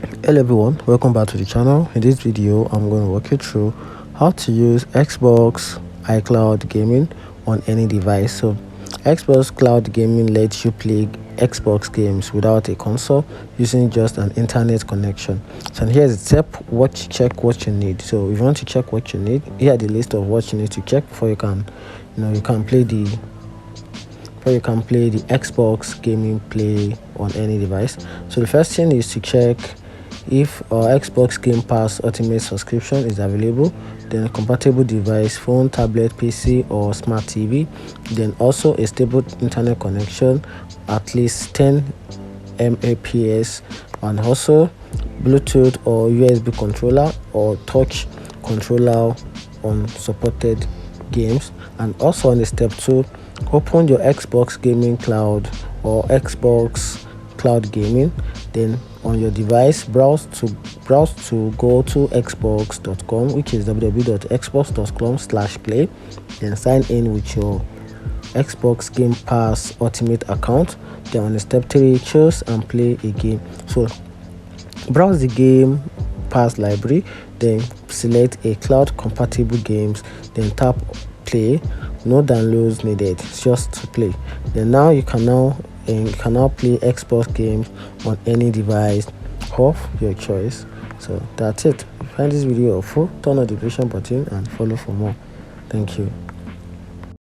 Hello everyone, welcome back to the channel. In this video I'm going to walk you through how to use Xbox iCloud gaming on any device. So Xbox Cloud Gaming lets you play Xbox games without a console using just an internet connection. So here's the step: check what you need. So if you want to check what you need, here are the list of what you need to check before you can play the Xbox gaming play on any device. So the first thing is to check if our Xbox Game Pass Ultimate subscription is available, then a compatible device, phone, tablet, PC or smart TV, then also a stable internet connection, at least 10 Mbps, and also Bluetooth or USB controller or touch controller on supported games. And also on the step 2, open your Xbox Gaming Cloud or Xbox Cloud Gaming, then on your device browse to go to xbox.com, which is www.xbox.com/play, then sign in with your Xbox Game Pass Ultimate account. Then on the step 3, choose and play a game. So browse the Game Pass library, then select a cloud compatible games, then tap play. No downloads needed, just to play. Then now you can now play Xbox games on any device of your choice. So that's it. If you find this video helpful, turn on the notification button and follow for more. Thank you.